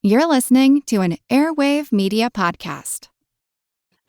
You're listening to an Airwave Media Podcast.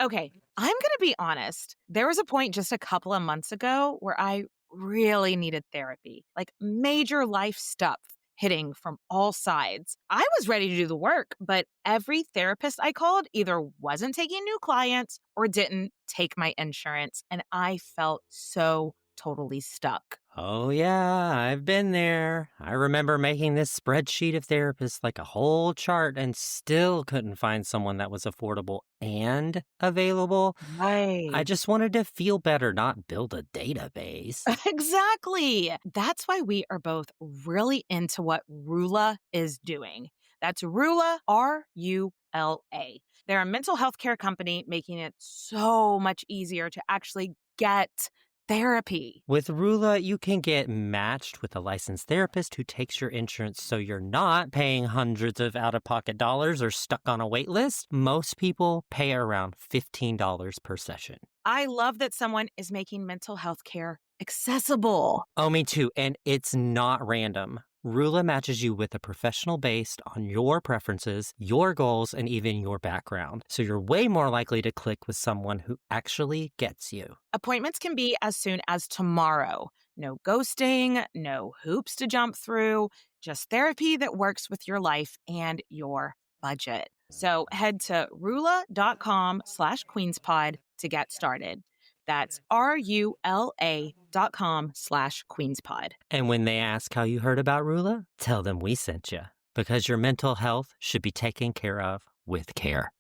Okay, I'm going to be honest. There was a point just a couple of months ago where I really needed therapy, like major life stuff hitting from all sides. I was ready to do the work, but every therapist I called either wasn't taking new clients or didn't take my insurance. And I felt so totally stuck. Oh, yeah, I've been there. I remember making this spreadsheet of therapists like a whole chart and still couldn't find someone that was affordable and available. I Right. just wanted to feel better, not build a database. Exactly. That's why we are both really into what Rula is doing. That's Rula, Rula. They're a mental health care company making it so much easier to actually get therapy. With Rula, you can get matched with a licensed therapist who takes your insurance so you're not paying hundreds of out-of-pocket dollars or stuck on a wait list. Most people pay around $15 per session. I love that someone is making mental health care accessible. Oh, me too. And it's not random. Rula matches you with a professional based on your preferences, your goals, and even your background. So you're way more likely to click with someone who actually gets you. Appointments can be as soon as tomorrow. No ghosting, no hoops to jump through, just therapy that works with your life and your budget. So head to rula.com/queenspod to get started. That's RULA.com/queenspod. And when they ask how you heard about Rula, tell them we sent you. Because your mental health should be taken care of with care.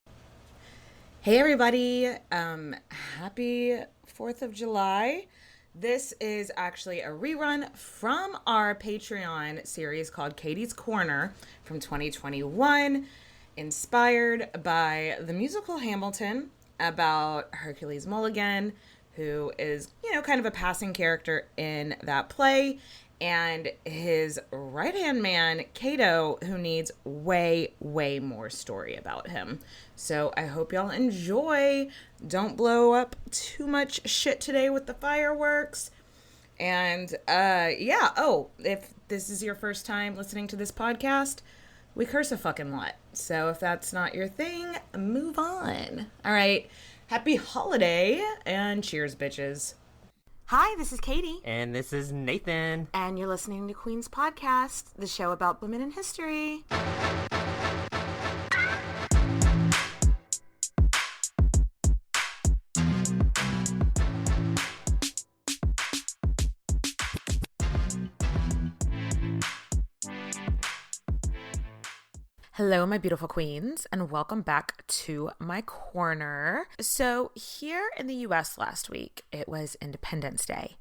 Hey everybody, happy 4th of July. This is actually a rerun from our Patreon series called Katy's Corner from 2021, inspired by the musical Hamilton, about Hercules Mulligan, who is, kind of a passing character in that play, and his right-hand man, Cato, who needs way, way more story about him. So I hope y'all enjoy. Don't blow up too much shit today with the fireworks. And, if this is your first time listening to this podcast, we curse a fucking lot. So if that's not your thing, move on. All right. Happy holiday and cheers, bitches. Hi, this is Katy. And this is Nathan. And you're listening to Queen's Podcast, the show about women in history. Hello, my beautiful queens, and welcome back to my corner. So here in the US last week, it was Independence Day,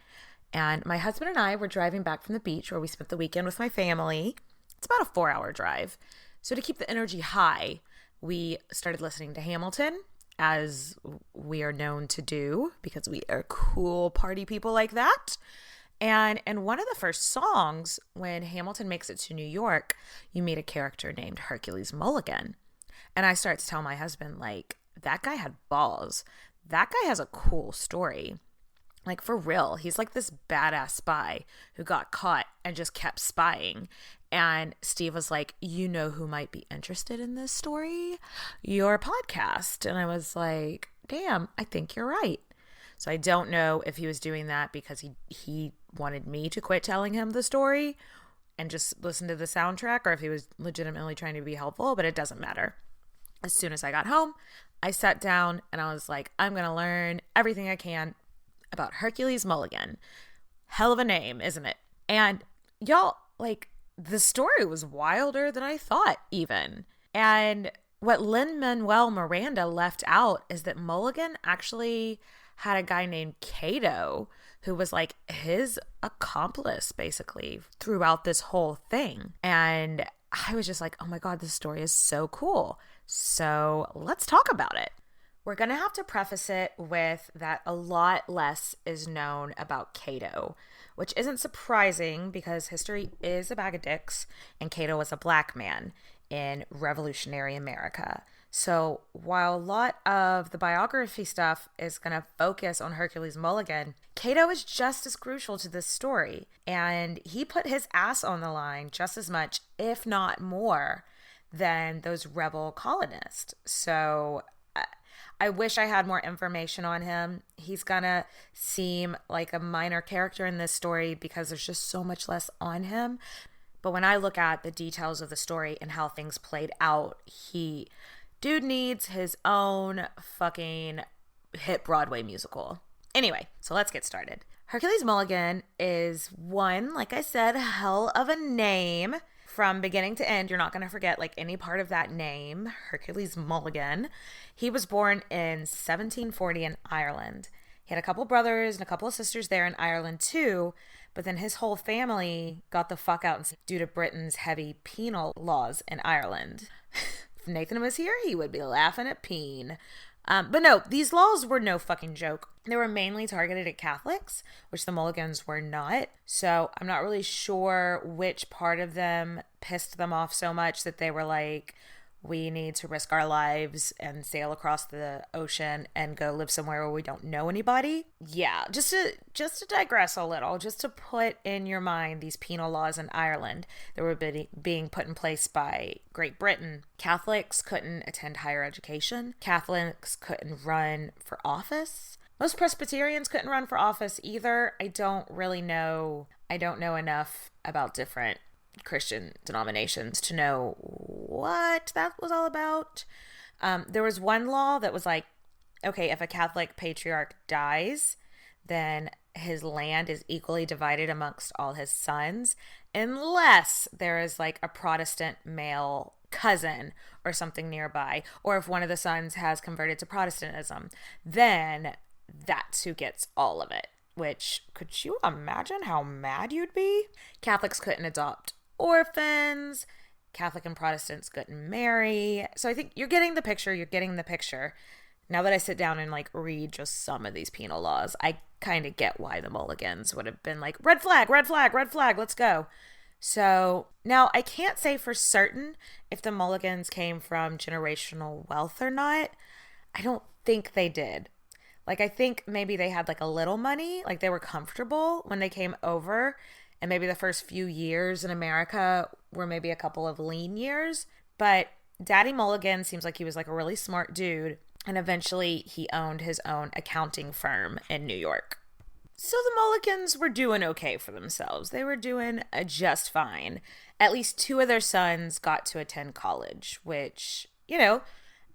and my husband and I were driving back from the beach where we spent the weekend with my family. It's about a 4-hour drive. So to keep the energy high, we started listening to Hamilton, as we are known to do, because we are cool party people like that. And in one of the first songs, when Hamilton makes it to New York, you meet a character named Hercules Mulligan. And I start to tell my husband, that guy had balls. That guy has a cool story. For real, he's like this badass spy who got caught and just kept spying. And Steve was like, you know who might be interested in this story? Your podcast. And I was like, damn, I think you're right. So I don't know if he was doing that because he wanted me to quit telling him the story and just listen to the soundtrack, or if he was legitimately trying to be helpful, but it doesn't matter. As soon as I got home, I sat down and I was like, I'm going to learn everything I can about Hercules Mulligan. Hell of a name, isn't it? And y'all, the story was wilder than I thought even. And what Lin-Manuel Miranda left out is that Mulligan actually had a guy named Cato who was his accomplice basically throughout this whole thing. And I was just like, oh my God, this story is so cool. So let's talk about it. We're going to have to preface it with that a lot less is known about Cato, which isn't surprising because history is a bag of dicks, and Cato was a black man in Revolutionary America. So while a lot of the biography stuff is going to focus on Hercules Mulligan, Cato is just as crucial to this story, and he put his ass on the line just as much, if not more, than those rebel colonists. So I wish I had more information on him. He's gonna seem like a minor character in this story because there's just so much less on him. But when I look at the details of the story and how things played out, dude needs his own fucking hit Broadway musical. Anyway, so let's get started. Hercules Mulligan is one, like I said, hell of a name. From beginning to end, you're not going to forget like any part of that name, Hercules Mulligan. He was born in 1740 in Ireland. He had a couple brothers and a couple of sisters there in Ireland too, but then his whole family got the fuck out due to Britain's heavy penal laws in Ireland. If Nathan was here, he would be laughing at peen. But no, these laws were no fucking joke. They were mainly targeted at Catholics, which the Mulligans were not. So I'm not really sure which part of them pissed them off so much that they were like, we need to risk our lives and sail across the ocean and go live somewhere where we don't know anybody. Yeah, just to digress a little, just to put in your mind these penal laws in Ireland that were being put in place by Great Britain. Catholics couldn't attend higher education. Catholics couldn't run for office. Most Presbyterians couldn't run for office either. I don't know enough about different Christian denominations to know what that was all about. There was one law that was like, okay, if a Catholic patriarch dies, then his land is equally divided amongst all his sons, unless there is like a Protestant male cousin or something nearby, or if one of the sons has converted to Protestantism, then that's who gets all of it. Which, could you imagine how mad you'd be? Catholics couldn't adopt orphans. Catholic and Protestants couldn't marry. So I think you're getting the picture. Now that I sit down and like read just some of these penal laws, I kind of get why the Mulligans would have been like, red flag, red flag, red flag, let's go. So now I can't say for certain if the Mulligans came from generational wealth or not. I don't think they did. Like, I think maybe they had like a little money, like they were comfortable when they came over. And maybe the first few years in America were maybe a couple of lean years. But Daddy Mulligan seems like he was like a really smart dude. And eventually he owned his own accounting firm in New York. So the Mulligans were doing okay for themselves. They were doing just fine. At least two of their sons got to attend college, which, you know,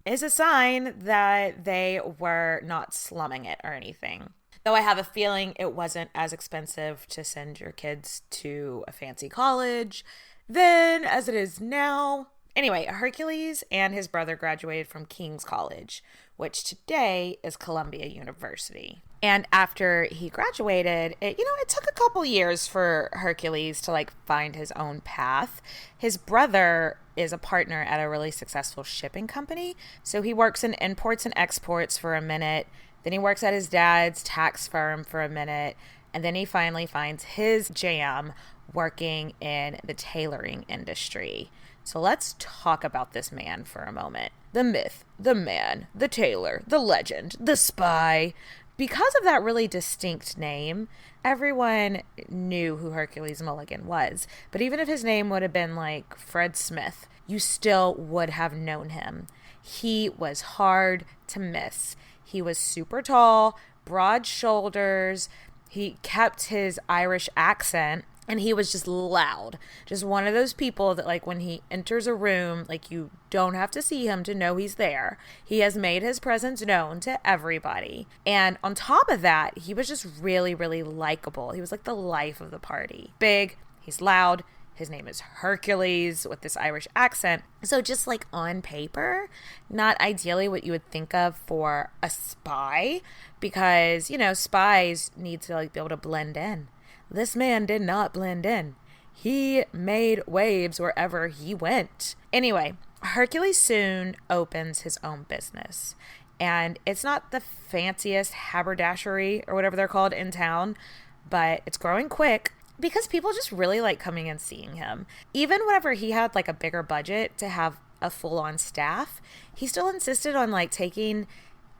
is a sign that they were not slumming it or anything. Though I have a feeling it wasn't as expensive to send your kids to a fancy college then as it is now. Anyway, Hercules and his brother graduated from King's College, which today is Columbia University. And after he graduated, it took a couple years for Hercules to like find his own path. His brother is a partner at a really successful shipping company. So he works in imports and exports for a minute. Then he works at his dad's tax firm for a minute. And then he finally finds his jam working in the tailoring industry. So let's talk about this man for a moment. The myth, the man, the tailor, the legend, the spy. Because of that really distinct name, everyone knew who Hercules Mulligan was. But even if his name would have been like Fred Smith, you still would have known him. He was hard to miss. He was super tall, broad shoulders. He kept his Irish accent. And he was just loud. Just one of those people that like when he enters a room, like you don't have to see him to know he's there. He has made his presence known to everybody. And on top of that, he was just really, really likable. He was like the life of the party. Big, he's loud. His name is Hercules with this Irish accent. So just like on paper, not ideally what you would think of for a spy because, spies need to like be able to blend in. This man did not blend in. He made waves wherever he went. Anyway, Hercules soon opens his own business. And it's not the fanciest haberdashery or whatever they're called in town, but it's growing quick because people just really like coming and seeing him. Even whenever he had like a bigger budget to have a full-on staff, he still insisted on like taking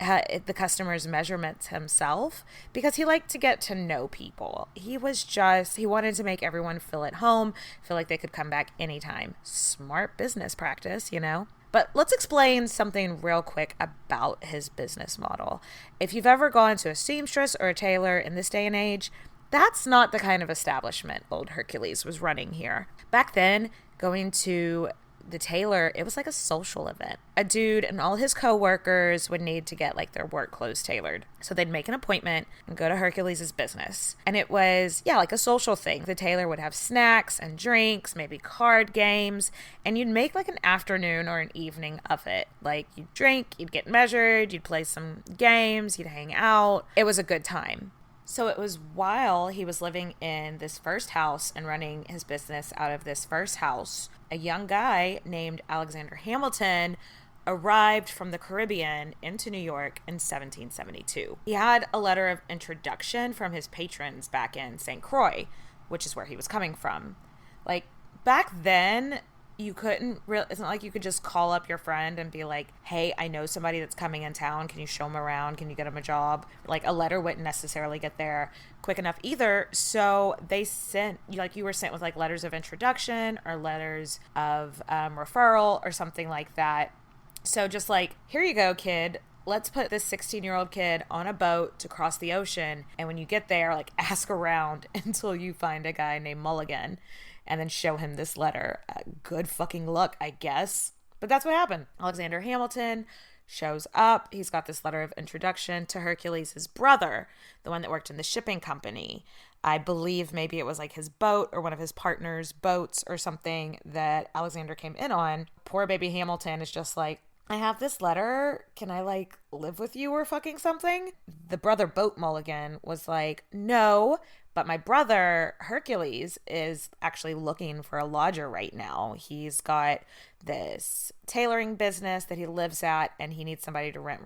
the customer's measurements himself because he liked to get to know people. He wanted to make everyone feel at home, feel like they could come back anytime. Smart business practice, you know? But let's explain something real quick about his business model. If you've ever gone to a seamstress or a tailor in this day and age, that's not the kind of establishment old Hercules was running here. Back then, going to the tailor, it was like a social event. A dude and all his co-workers would need to get like their work clothes tailored. So they'd make an appointment and go to Hercules' business. And it was, like a social thing. The tailor would have snacks and drinks, maybe card games, and you'd make like an afternoon or an evening of it. Like you'd drink, you'd get measured, you'd play some games, you'd hang out. It was a good time. So it was while he was living in this first house and running his business out of this first house, a young guy named Alexander Hamilton arrived from the Caribbean into New York in 1772. He had a letter of introduction from his patrons back in St. Croix, which is where he was coming from. Like, back then, it's not like you could just call up your friend and be like, hey, I know somebody that's coming in town. Can you show him around? Can you get him a job? Like, a letter wouldn't necessarily get there quick enough either. So they sent, like, you were sent with like letters of introduction or letters of referral or something like that. So just like, here you go, kid. Let's put this 16-year-old kid on a boat to cross the ocean. And when you get there, like, ask around until you find a guy named Mulligan. And then show him this letter. Good fucking luck, I guess. But that's what happened. Alexander Hamilton shows up. He's got this letter of introduction to Hercules' brother, the one that worked in the shipping company. I believe maybe it was like his boat or one of his partner's boats or something that Alexander came in on. Poor baby Hamilton is just like, I have this letter. Can I like live with you or fucking something? The brother boat Mulligan was like, no, but my brother Hercules is actually looking for a lodger right now. He's got this tailoring business that he lives at and he needs somebody to rent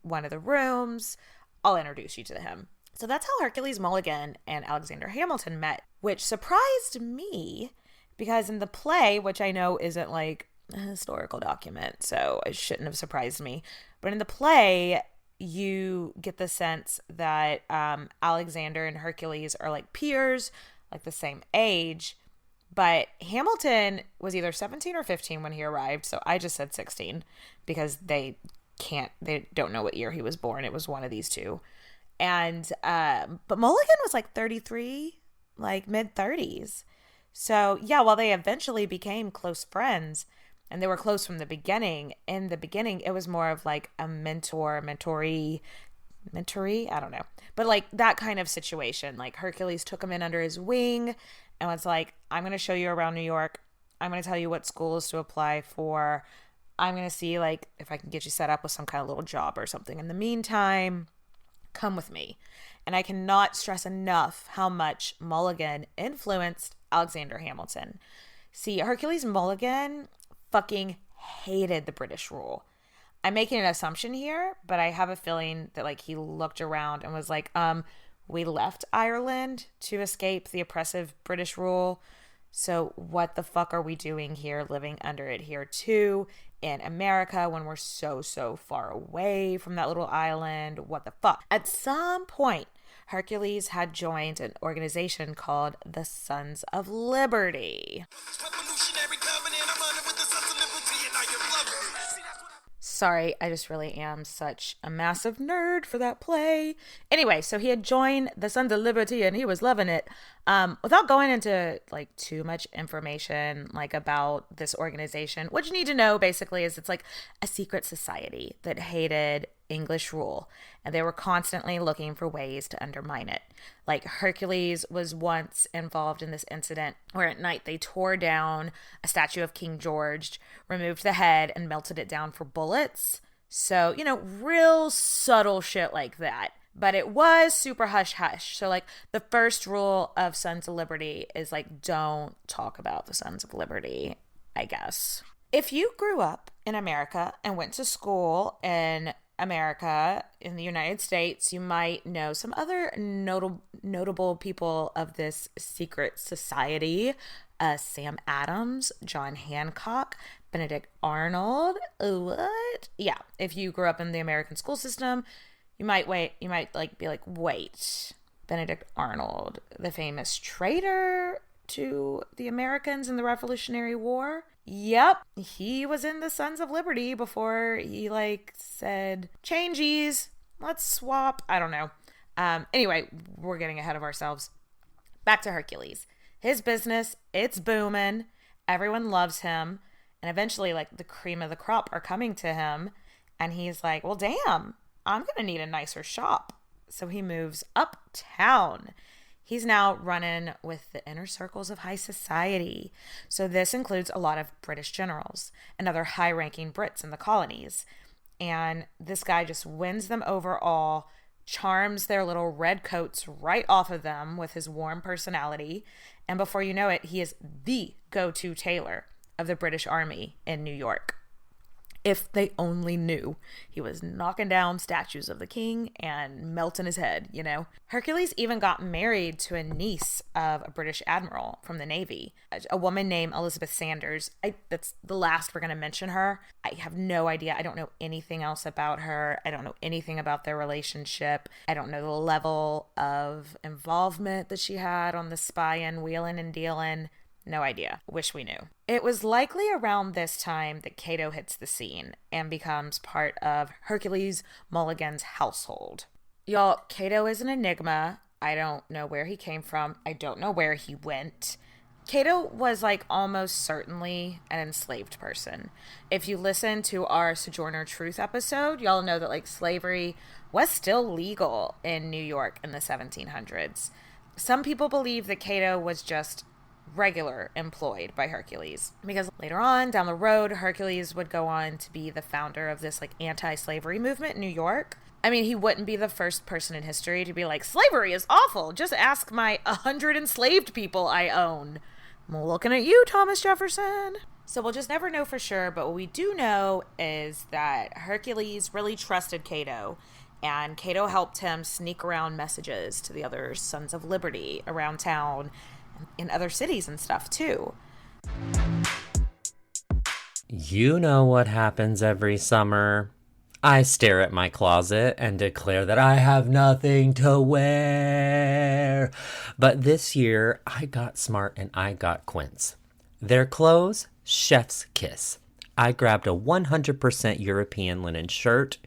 one of the rooms. I'll introduce you to him. So that's how Hercules Mulligan and Alexander Hamilton met, which surprised me because in the play, which I know isn't like a historical document, so it shouldn't have surprised me. But in the play, you get the sense that Alexander and Hercules are like peers, like the same age. But Hamilton was either 17 or 15 when he arrived. So I just said 16 because they don't know what year he was born. It was one of these two. And, but Mulligan was like 33, like mid 30s. So yeah, while they eventually became close friends, and they were close from the beginning. In the beginning, it was more of like a mentoree, I don't know. But like that kind of situation. Like Hercules took him in under his wing and was like, I'm going to show you around New York. I'm going to tell you what schools to apply for. I'm going to see like if I can get you set up with some kind of little job or something. In the meantime, come with me. And I cannot stress enough how much Mulligan influenced Alexander Hamilton. See, Hercules Mulligan fucking hated the British rule. I'm making an assumption here, but I have a feeling that like he looked around and was like, we left Ireland to escape the oppressive British rule. So what the fuck are we doing here, living under it here too in America when we're so far away from that little island? What the fuck? At some point, Hercules had joined an organization called the Sons of Liberty. Sorry, I just really am such a massive nerd for that play. Anyway, so he had joined the Sons of Liberty and he was loving it. Without going into like too much information like about this organization, what you need to know basically is it's like a secret society that hated English rule, and they were constantly looking for ways to undermine it. Like Hercules was once involved in this incident where at night they tore down a statue of King George, removed the head, and melted it down for bullets. So, real subtle shit like that. But it was super hush-hush. So, like, the first rule of Sons of Liberty is, like, don't talk about the Sons of Liberty, I guess. If you grew up in America and went to school in America, in the United States, you might know some other notable people of this secret society. Sam Adams, John Hancock, Benedict Arnold. What? Yeah. If you grew up in the American school system, you might be like, wait, Benedict Arnold, the famous traitor to the Americans in the Revolutionary War? Yep. He was in the Sons of Liberty before he said, changies, let's swap. I don't know. Anyway, we're getting ahead of ourselves. Back to Hercules. His business, it's booming. Everyone loves him. And eventually, the cream of the crop are coming to him. And he's like, well, damn, I'm going to need a nicer shop. So he moves uptown. He's now running with the inner circles of high society. So this includes a lot of British generals and other high-ranking Brits in the colonies. And this guy just wins them over all, charms their little red coats right off of them with his warm personality. And before you know it, he is the go-to tailor of the British Army in New York. If they only knew he was knocking down statues of the king and melting his head, you know. Hercules even got married to a niece of a British admiral from the Navy, a woman named Elizabeth Sanders. That's the last we're going to mention her. I have no idea. I don't know anything else about her. I don't know anything about their relationship. I don't know the level of involvement that she had on the spying, wheeling and dealing. No idea. Wish we knew. It was likely around this time that Cato hits the scene and becomes part of Hercules Mulligan's household. Y'all, Cato is an enigma. I don't know where he came from. I don't know where he went. Cato was almost certainly an enslaved person. If you listen to our Sojourner Truth episode, y'all know that slavery was still legal in New York in the 1700s. Some people believe that Cato was just regular employed by Hercules, because later on down the road, Hercules would go on to be the founder of this anti-slavery movement in New York. I mean, he wouldn't be the first person in history to be like, slavery is awful, just ask my 100 enslaved people I own. I'm looking at you, Thomas Jefferson. So we'll just never know for sure, but what we do know is that Hercules really trusted Cato, and Cato helped him sneak around messages to the other Sons of Liberty around town in other cities and stuff too. You know what happens every summer. I stare at my closet and declare that I have nothing to wear. But this year, I got smart and I got Quince. Their clothes, chef's kiss. I grabbed a 100% European linen shirt.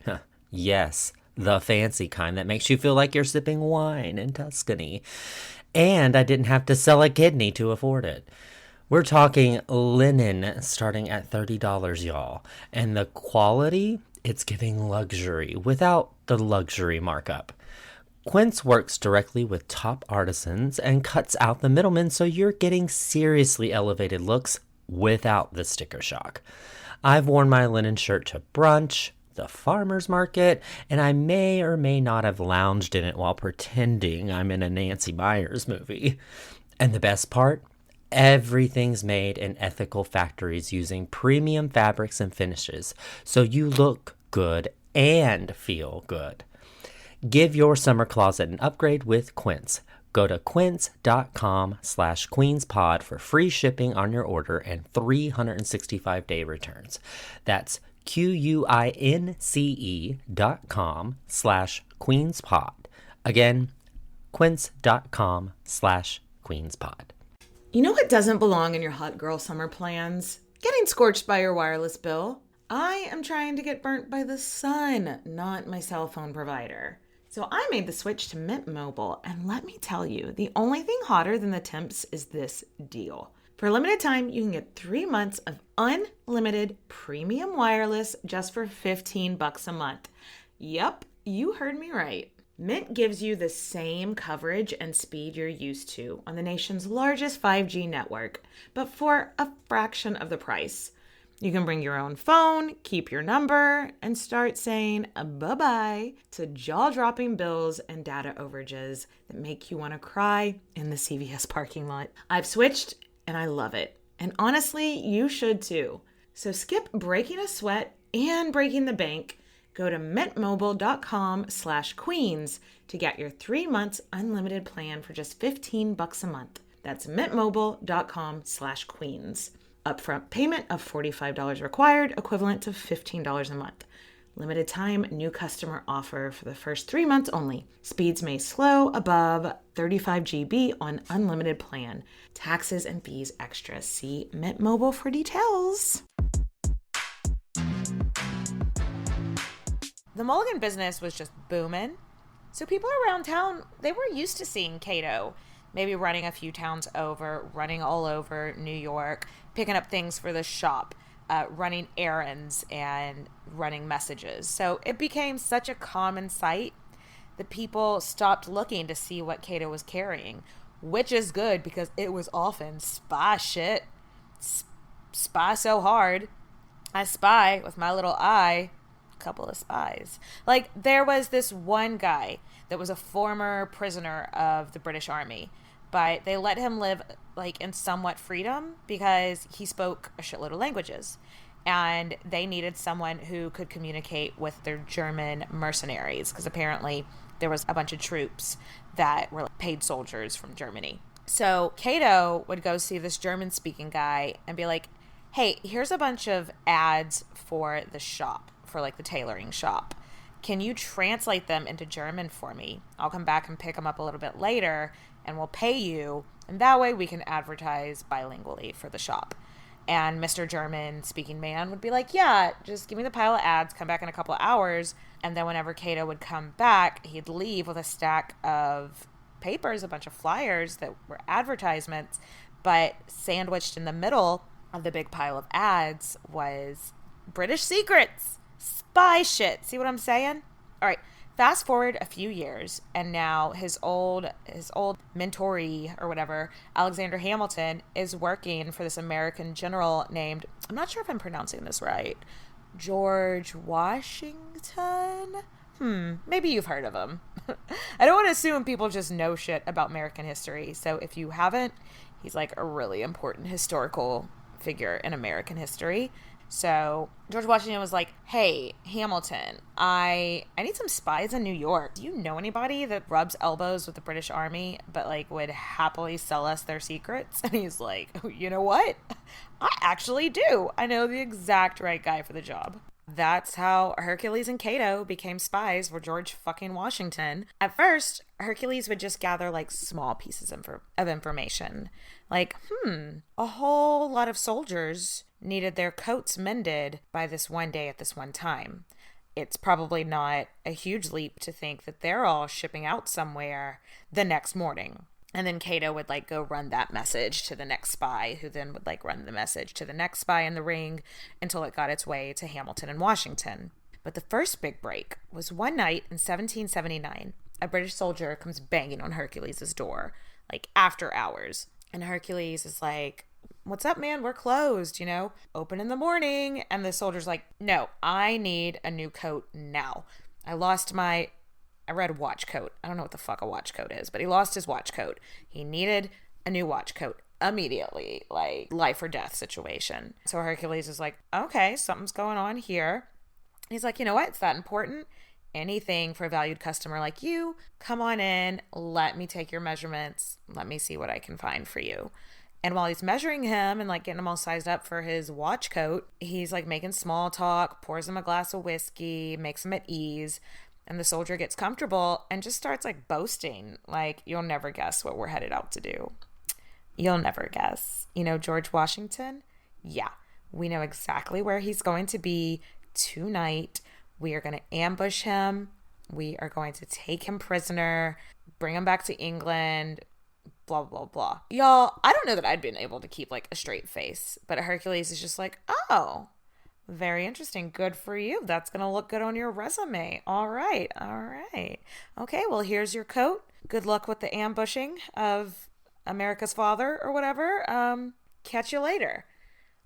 Yes, the fancy kind that makes you feel like you're sipping wine in Tuscany. And I didn't have to sell a kidney to afford it. We're talking linen starting at $30, y'all. And the quality, it's giving luxury without the luxury markup. Quince works directly with top artisans and cuts out the middlemen, so you're getting seriously elevated looks without the sticker shock. I've worn my linen shirt to brunch, the farmer's market, and I may or may not have lounged in it while pretending I'm in a Nancy Meyers movie. And the best part? Everything's made in ethical factories using premium fabrics and finishes, so you look good and feel good. Give your summer closet an upgrade with Quince. Go to quince.com/queenspod for free shipping on your order and 365-day returns. That's QUINCE.com/queenspod. Again, quince.com/queenspod. You know what doesn't belong in your hot girl summer plans? Getting scorched by your wireless bill. I am trying to get burnt by the sun, not my cell phone provider. So I made the switch to Mint Mobile, and let me tell you, the only thing hotter than the temps is this deal. For a limited time, you can get 3 months of unlimited premium wireless just for $15 a month. Yup, you heard me right. Mint gives you the same coverage and speed you're used to on the nation's largest 5G network, but for a fraction of the price. You can bring your own phone, keep your number, and start saying bye-bye to jaw-dropping bills and data overages that make you want to cry in the CVS parking lot. I've switched, and I love it. And honestly, you should too. So skip breaking a sweat and breaking the bank. Go to mintmobile.com/queens to get your 3 months unlimited plan for just $15 a month. That's mintmobile.com/queens. Upfront payment of $45 required, equivalent to $15 a month. Limited time, new customer offer for the first 3 months only. Speeds may slow above 35 GB on unlimited plan. Taxes and fees extra. See Mint Mobile for details. The Mulligan business was just booming. So people around town, they were used to seeing Cato, maybe running a few towns over, running all over New York, picking up things for the shop, running errands and running messages. So it became such a common sight that people stopped looking to see what Cato was carrying, which is good because it was often spy shit. Spy so hard. I spy with my little eye. Couple of spies. Like, there was this one guy that was a former prisoner of the British Army, but they let him live like in somewhat freedom because he spoke a shitload of languages, and they needed someone who could communicate with their German mercenaries because apparently there was a bunch of troops that were paid soldiers from Germany. So Cato would go see this German speaking guy and be like, hey, here's a bunch of ads for the shop, for like the tailoring shop. Can you translate them into German for me? I'll come back and pick them up a little bit later and we'll pay you. And that way we can advertise bilingually for the shop. And Mr. German speaking man would be like, yeah, just give me the pile of ads, come back in a couple of hours. And then whenever Cato would come back, he'd leave with a stack of papers, a bunch of flyers that were advertisements, but sandwiched in the middle of the big pile of ads was British secrets. Spy shit. See what I'm saying? All right. Fast forward a few years, and now his old mentoree or whatever, Alexander Hamilton, is working for this American general named, I'm not sure if I'm pronouncing this right, George Washington? Maybe you've heard of him. I don't want to assume people just know shit about American history. So if you haven't, he's like a really important historical figure in American history. So George Washington was like, hey, Hamilton, I need some spies in New York. Do you know anybody that rubs elbows with the British Army, but like would happily sell us their secrets? And he's like, oh, you know what? I actually do. I know the exact right guy for the job. That's how Hercules and Cato became spies for George fucking Washington. At first, Hercules would just gather like small pieces of information. Like, a whole lot of soldiers needed their coats mended by this one day at this one time. It's probably not a huge leap to think that they're all shipping out somewhere the next morning. And then Cato would like go run that message to the next spy, who then would like run the message to the next spy in the ring until it got its way to Hamilton and Washington. But the first big break was one night in 1779. A British soldier comes banging on Hercules' door, like after hours. And Hercules is like, what's up, man? We're closed, open in the morning. And the soldier's like, no, I need a new coat now. I read watch coat. I don't know what the fuck a watch coat is, but he lost his watch coat. He needed a new watch coat immediately, like life or death situation. So Hercules is like, okay, something's going on here. He's like, you know what? It's that important. Anything for a valued customer like you, come on in. Let me take your measurements. Let me see what I can find for you. And while he's measuring him and like getting him all sized up for his watch coat, he's like making small talk, pours him a glass of whiskey, makes him at ease. And the soldier gets comfortable and just starts like boasting, like, you'll never guess what we're headed out to do. You'll never guess. George Washington? Yeah, we know exactly where he's going to be tonight. We are going to ambush him. We are going to take him prisoner, bring him back to England, blah, blah, blah. Y'all, I don't know that I'd been able to keep like a straight face, but Hercules is just like, oh, very interesting. Good for you. That's going to look good on your resume. All right. Okay, well, here's your coat. Good luck with the ambushing of America's father or whatever. Catch you later.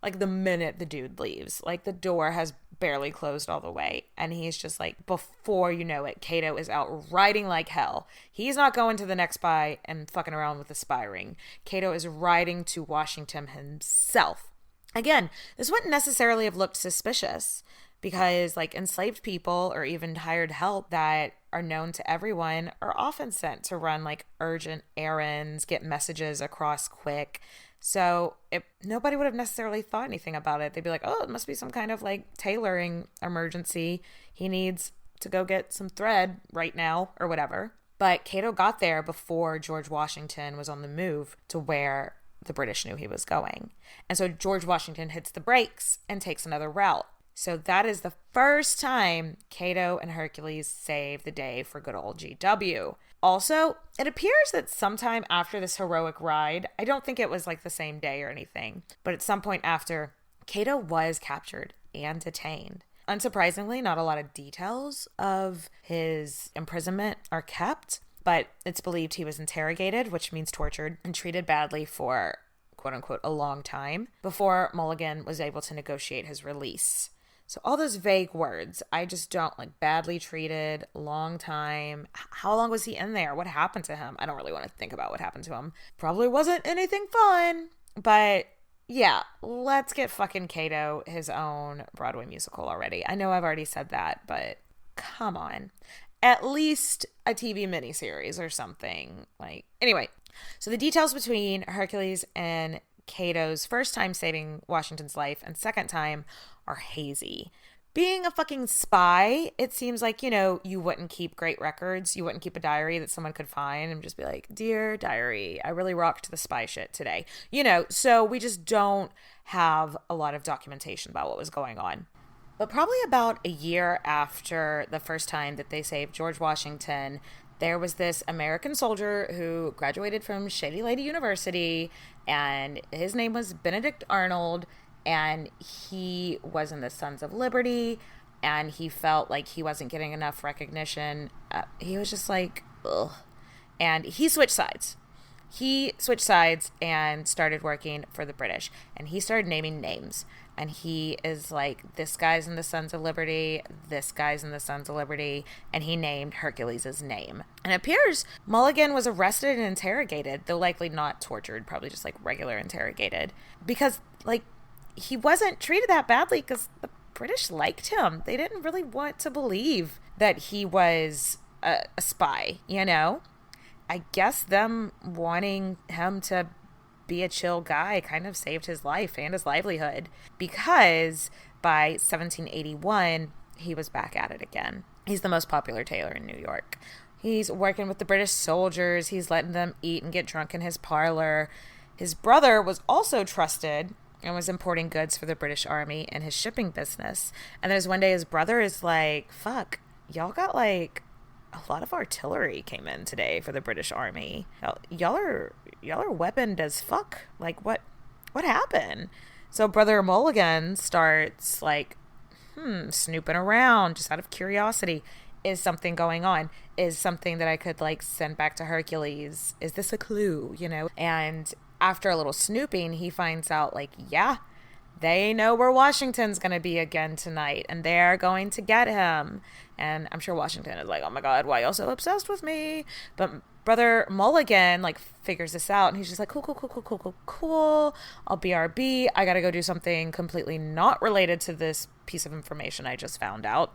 Like the minute the dude leaves, like the door has barely closed all the way. And he's just like, before you know it, Cato is out riding like hell. He's not going to the next spy and fucking around with the spy ring. Cato is riding to Washington himself. Again, this wouldn't necessarily have looked suspicious because like enslaved people or even hired help that are known to everyone are often sent to run like urgent errands, get messages across quick. So nobody would have necessarily thought anything about it. They'd be like, oh, it must be some kind of like tailoring emergency. He needs to go get some thread right now or whatever. But Cato got there before George Washington was on the move to where the British knew he was going. And so George Washington hits the brakes and takes another route. So that is the first time Cato and Hercules save the day for good old GW. Also, it appears that sometime after this heroic ride, I don't think it was like the same day or anything, but at some point after, Cato was captured and detained. Unsurprisingly, not a lot of details of his imprisonment are kept, but it's believed he was interrogated, which means tortured, and treated badly for, quote unquote, a long time before Mulligan was able to negotiate his release. So all those vague words, I just don't like badly treated, long time. How long was he in there? What happened to him? I don't really want to think about what happened to him. Probably wasn't anything fun, but yeah, let's get fucking Cato his own Broadway musical already. I know I've already said that, but come on. At least a TV miniseries or something. Anyway, so the details between Hercules and Cato's first time saving Washington's life and second time are hazy. Being a fucking spy, it seems like, you wouldn't keep great records. You wouldn't keep a diary that someone could find and just be like, dear diary, I really rocked the spy shit today. So we just don't have a lot of documentation about what was going on. But probably about a year after the first time that they saved George Washington, there was this American soldier who graduated from Shady Lady University, and his name was Benedict Arnold, and he was in the Sons of Liberty, and he felt like he wasn't getting enough recognition. He was just like, ugh. And he switched sides. He switched sides and started working for the British, and he started naming names. And he is like, this guy's in the Sons of Liberty, this guy's in the Sons of Liberty, and he named Hercules' name. And it appears Mulligan was arrested and interrogated, though likely not tortured, probably just regular interrogated, because he wasn't treated that badly because the British liked him. They didn't really want to believe that he was a spy, I guess them wanting him to be a chill guy kind of saved his life and his livelihood, because by 1781, he was back at it again. He's the most popular tailor in New York. He's working with the British soldiers. He's letting them eat and get drunk in his parlor. His brother was also trusted and was importing goods for the British Army in his shipping business. And there's one day his brother is like, fuck, y'all got a lot of artillery came in today for the British Army. Y'all are weaponed as fuck. What happened? So Brother Mulligan starts snooping around just out of curiosity. Is something going on? Is something that I could send back to Hercules? Is this a clue? And after a little snooping, he finds out yeah, they know where Washington's going to be again tonight, and they're going to get him. And I'm sure Washington is like, oh my God, why y'all so obsessed with me? But Brother Mulligan figures this out, and he's just like, cool. I'll BRB. I got to go do something completely not related to this piece of information I just found out.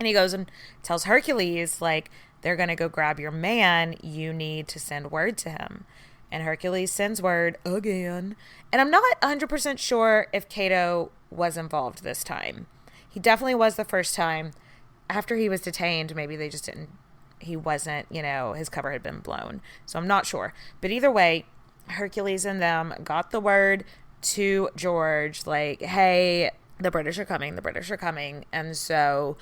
And he goes and tells Hercules, they're going to go grab your man. You need to send word to him. And Hercules sends word again. And I'm not 100% sure if Cato was involved this time. He definitely was the first time. After he was detained, maybe they just didn't, he wasn't, his cover had been blown. So I'm not sure. But either way, Hercules and them got the word to George, hey, the British are coming. And so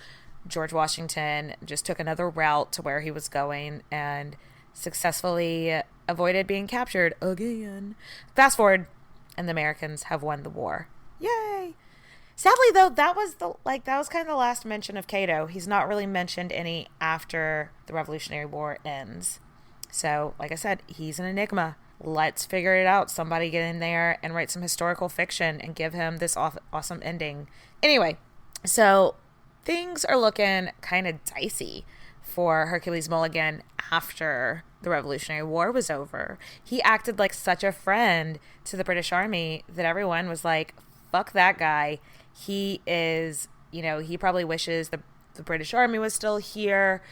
George Washington just took another route to where he was going and successfully avoided being captured again. Fast forward, and the Americans have won the war. Yay! Sadly, though, that was kind of the last mention of Cato. He's not really mentioned any after the Revolutionary War ends. So, like I said, he's an enigma. Let's figure it out. Somebody get in there and write some historical fiction and give him this awesome ending. Anyway, so things are looking kind of dicey for Hercules Mulligan after the Revolutionary War was over. He acted like such a friend to the British Army that everyone was like, fuck that guy. He is, he probably wishes the British Army was still here.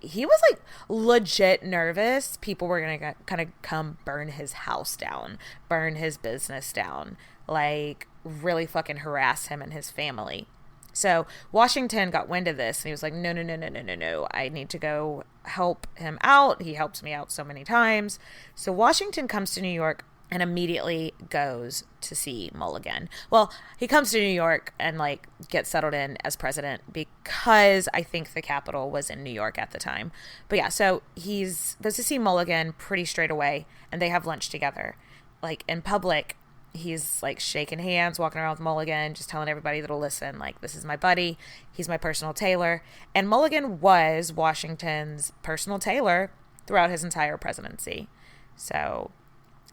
he was like legit nervous people were going to kind of come burn his house down, burn his business down, like really fucking harass him and his family. So Washington got wind of this and he was like, no, I need to go help him out. He helps me out so many times. So Washington comes to New York and immediately goes to see Mulligan. Well, he comes to New York and like gets settled in as president because I think the capital was in New York at the time. But yeah, so he's goes to see Mulligan pretty straight away and they have lunch together. Like in public, he's like shaking hands, walking around with Mulligan, just telling everybody that'll listen, like, this is my buddy. He's my personal tailor. And Mulligan was Washington's personal tailor throughout his entire presidency. So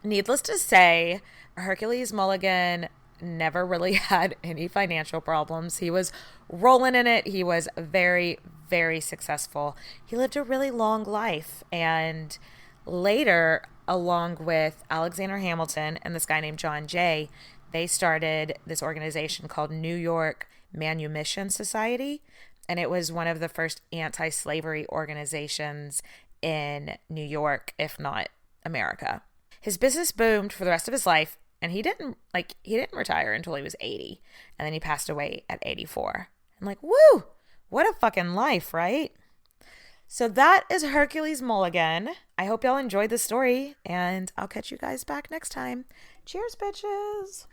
needless to say, Hercules Mulligan never really had any financial problems. He was rolling in it. He was very, very successful. He lived a really long life. And later, along with Alexander Hamilton and this guy named John Jay, they started this organization called New York Manumission Society. And it was one of the first anti-slavery organizations in New York, if not America. His business boomed for the rest of his life, and he didn't retire until he was 80, and then he passed away at 84. I'm like, woo, what a fucking life, right? So that is Hercules Mulligan. I hope y'all enjoyed the story, and I'll catch you guys back next time. Cheers, bitches.